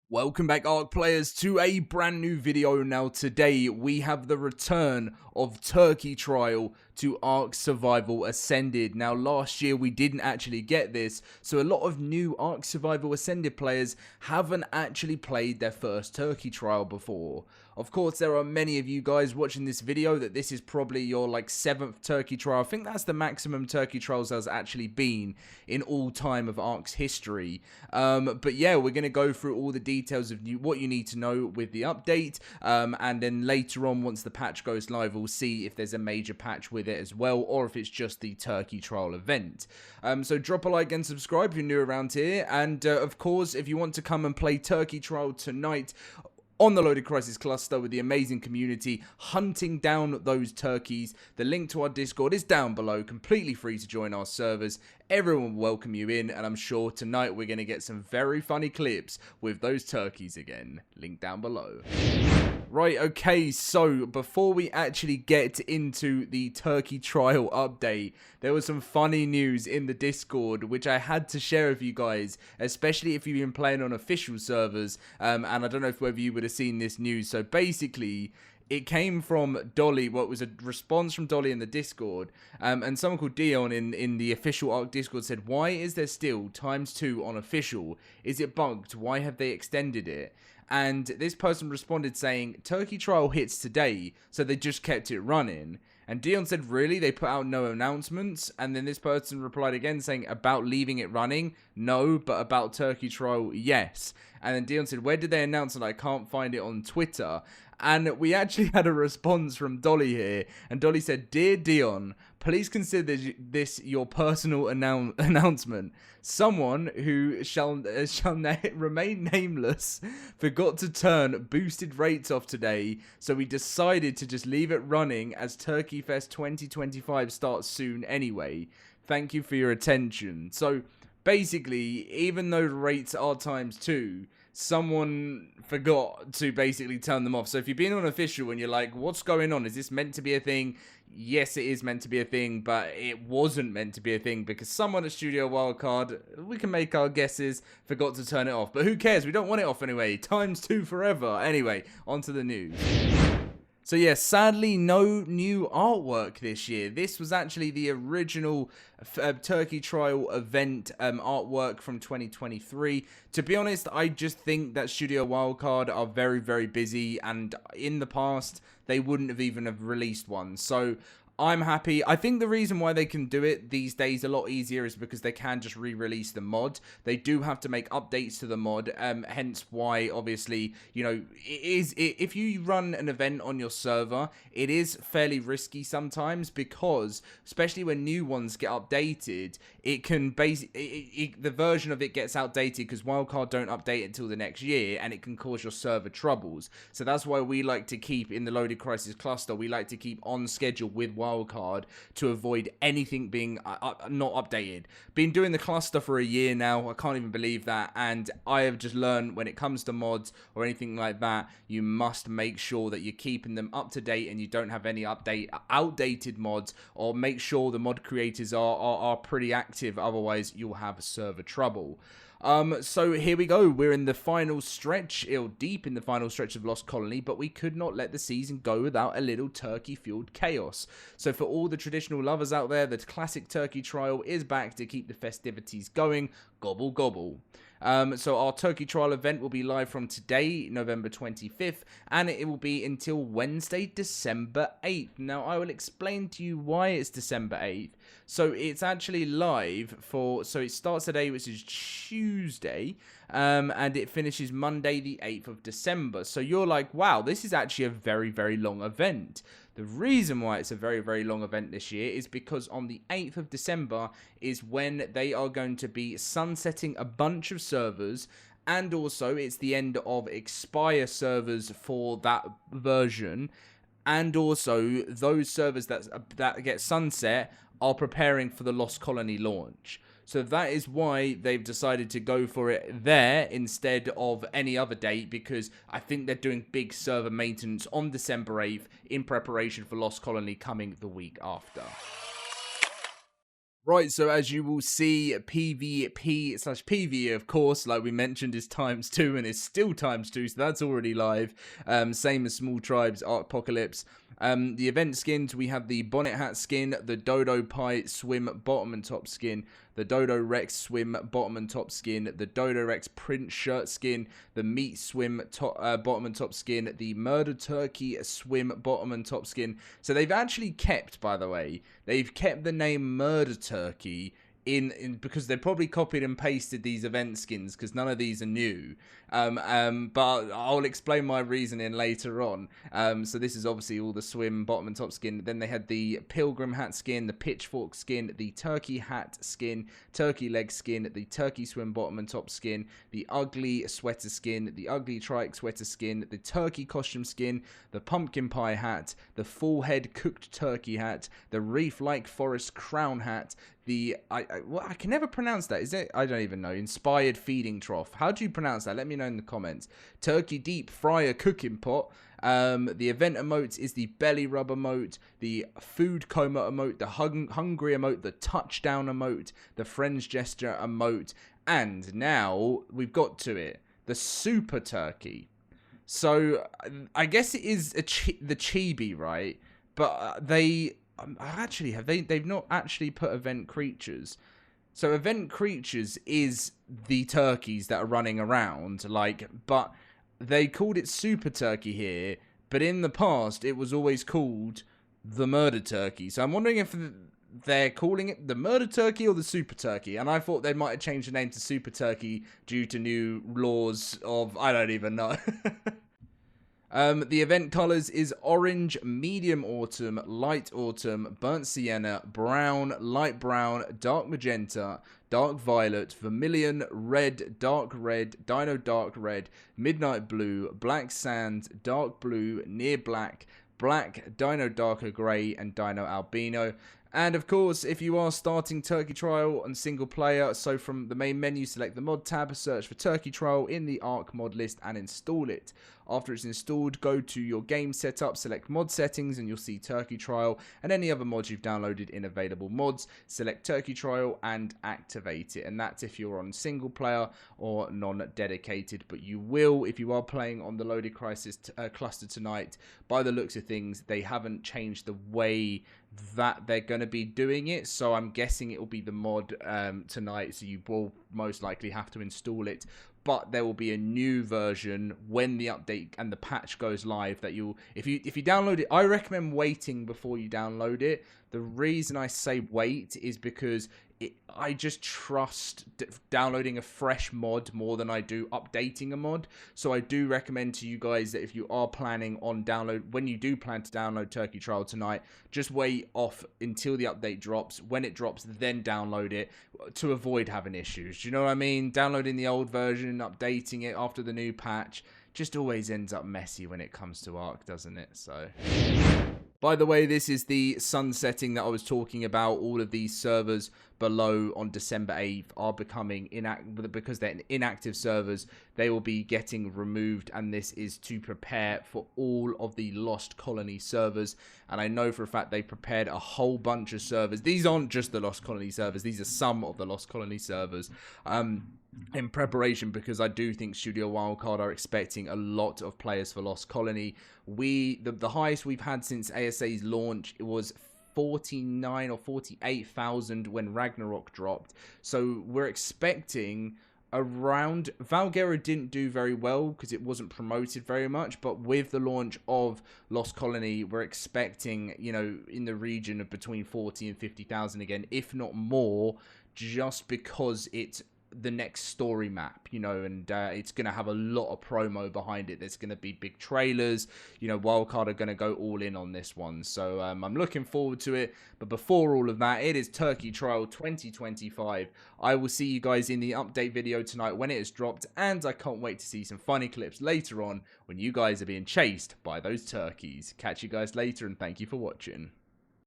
Welcome back, ARK players, to a brand new video. Now today we have the return of Turkey Trial to ARK Survival Ascended. Now last year we didn't actually get this, so a lot of new ARK Survival Ascended players haven't actually played their first Turkey Trial before. Of course, there are many of you guys watching this video that this is probably your 7th Turkey Trial. I think that's the maximum Turkey Trials there's actually been in all time of ARK's history. But yeah, we're going to go through all the details of what you need to know with the update, and then later on, once the patch goes live, we'll see if there's a major patch with it as well, or if it's just the Turkey Trial event. So drop a like and subscribe if you're new around here, and of course, if you want to come and play Turkey Trial tonight on the LoadedCrysis cluster with the amazing community hunting down those turkeys, the link to our Discord is down below, completely free to join our servers. Everyone will welcome you in, and I'm sure tonight we're going to get some very funny clips with those turkeys again. Link down below. Right, okay, so before we actually get into the Turkey Trial update, there was some funny news in the Discord which I had to share with you guys, especially if you've been playing on official servers, and I don't know whether you would have seen this news. So basically, it came from Dolly. Well, it was a response from Dolly in the Discord, and someone called Dion in the official ARK Discord said, "Why is there still ×2 on official? Is it bugged? Why have they extended it?" And this person responded saying, "Turkey Trial hits today, so they just kept it running." And Dion said, "Really? They put out no announcements?" And then this person replied again saying, "About leaving it running? No, but about Turkey Trial, yes." And then Dion said, "Where did they announce it? I can't find it on Twitter." And we actually had a response from Dolly here, and Dolly said, "Dear Dion, please consider this your personal announcement. Someone who shall remain nameless forgot to turn boosted rates off today, so we decided to just leave it running as Turkey Fest 2025 starts soon anyway. Thank you for your attention." So basically, even though the rates are ×2, someone forgot to basically turn them off. So if you've been on official and you're like, what's going on? Is this meant to be a thing? Yes, it is meant to be a thing, but it wasn't meant to be a thing because someone at Studio Wildcard, we can make our guesses, forgot to turn it off. But who cares? We don't want it off anyway. ×2 forever. Anyway, on to the news. So yeah, sadly, no new artwork this year. This was actually the original Turkey Trial event artwork from 2023. To be honest, I just think that Studio Wildcard are very, very busy, and in the past, they wouldn't have even have released one. So I'm happy. I think the reason why they can do it these days a lot easier is because they can just re-release the mod. They do have to make updates to the mod, hence why, obviously, you know, if you run an event on your server, it is fairly risky sometimes because, especially when new ones get updated, it can basically, the version of it gets outdated because Wildcard don't update it until the next year, and it can cause your server troubles. So that's why we like to keep, in the LoadedCrysis cluster, we like to keep on schedule with Wildcard to avoid anything being not updated. Been doing the cluster for a year now, I can't even believe that, and I have just learned when it comes to mods or anything like that, you must make sure that you're keeping them up to date and you don't have any outdated mods, or make sure the mod creators are pretty active, otherwise you'll have server trouble. So here we go. We're in the final stretch, deep in the final stretch of Lost Colony, but we could not let the season go without a little turkey-fueled chaos. So for all the traditional lovers out there, the classic Turkey Trial is back to keep the festivities going. Gobble, gobble. So our Turkey Trial event will be live from today, November 25th, and it will be until Wednesday, December 8th. Now, I will explain to you why it's December 8th. So it's actually live so it starts today, which is Tuesday, and it finishes Monday, the 8th of December. So you're like, wow, this is actually a very, very long event. The reason why it's a very, very long event this year is because on the 8th of December is when they are going to be sunsetting a bunch of servers, and also it's the end of Expire servers for that version, and also those servers that get sunset are preparing for the Lost Colony launch. So that is why they've decided to go for it there instead of any other date, because I think they're doing big server maintenance on December 8th in preparation for Lost Colony coming the week after. Right, so as you will see, PvP/PvE, of course, like we mentioned, is ×2 and is still ×2, so that's already live. Same as Small Tribes, Arcpocalypse. The event skins, we have the Bonnet Hat skin, the Dodo Pie Swim bottom and top skin, the Dodo Rex Swim bottom and top skin, the Dodo Rex Print shirt skin, the Meat Swim bottom and top skin, the Murder Turkey Swim bottom and top skin. So they've actually kept, by the way, they've kept the name Murder Turkey in because they probably copied and pasted these event skins because none of these are new. But I'll explain my reasoning later on. So this is obviously all the swim bottom and top skin. Then they had the pilgrim hat skin, the pitchfork skin, the turkey hat skin, turkey leg skin, the turkey swim bottom and top skin, the ugly sweater skin, the ugly trike sweater skin, the turkey costume skin, the pumpkin pie hat, the full head cooked turkey hat, the reef like forest crown hat, the I can never pronounce that. Is it? I don't even know. Inspired feeding trough. How do you pronounce that? Let me know in the comments. Turkey deep fryer cooking pot. The event emote is the belly rub emote, the food coma emote, the hungry emote, the touchdown emote, the friends gesture emote, and now we've got to it, the super turkey. So I guess it is the chibi, right? But they actually they've not actually put event creatures. So event creatures is the turkeys that are running around, like, but they called it super turkey here, but in the past it was always called the murder turkey. So I'm wondering if they're calling it the murder turkey or the super turkey, and I thought they might have changed the name to super turkey due to new laws of, I don't even know. The event colors is orange, medium autumn, light autumn, burnt sienna, brown, light brown, dark magenta, dark violet, vermilion, red, dino dark red, midnight blue, black sand, dark blue, near black, black, dino darker grey, and dino albino. And of course, if you are starting Turkey Trial on single player, so from the main menu, select the mod tab, search for Turkey Trial in the ARK mod list and install it. After it's installed, go to your game setup, select mod settings, and you'll see Turkey Trial and any other mods you've downloaded in available mods. Select Turkey Trial and activate it. And that's if you're on single player or non-dedicated, but you will if you are playing on the LoadedCrysis cluster tonight. By the looks of things, they haven't changed the way that they're going to be doing it, so I'm guessing it will be the mod tonight, so you will most likely have to install it. But there will be a new version when the update and the patch goes live that you'll, if you download it, I recommend waiting before you download it. The reason I say wait is because I just trust downloading a fresh mod more than I do updating a mod. So I do recommend to you guys that if you are planning on when you do plan to download Turkey Trial tonight, just wait off until the update drops. When it drops, then download it to avoid having issues. Do you know what I mean? Downloading the old version, updating it after the new patch, just always ends up messy when it comes to ARK, doesn't it? So... By the way, this is the sunsetting that I was talking about. All of these servers below on December 8th are becoming inactive because they're inactive servers. They will be getting removed, and this is to prepare for all of the Lost Colony servers. And I know for a fact they prepared a whole bunch of servers. These aren't just the Lost Colony servers. These are some of the Lost Colony servers. In preparation, because I do think Studio Wildcard are expecting a lot of players for Lost Colony. The highest we've had since ASA's launch, it was 49 or 48,000 when Ragnarok dropped. So we're expecting around... Valguero didn't do very well because it wasn't promoted very much, but with the launch of Lost Colony, we're expecting, you know, in the region of between 40 and 50,000 again, if not more, just because it's the next story map, you know, and it's going to have a lot of promo behind it. There's going to be big trailers, you know. Wildcard are going to go all in on this one, so I'm looking forward to it. But before all of that, it is Turkey Trial 2025. I will see you guys in the update video tonight when it is dropped, and I can't wait to see some funny clips later on when you guys are being chased by those turkeys. Catch you guys later, and thank you for watching.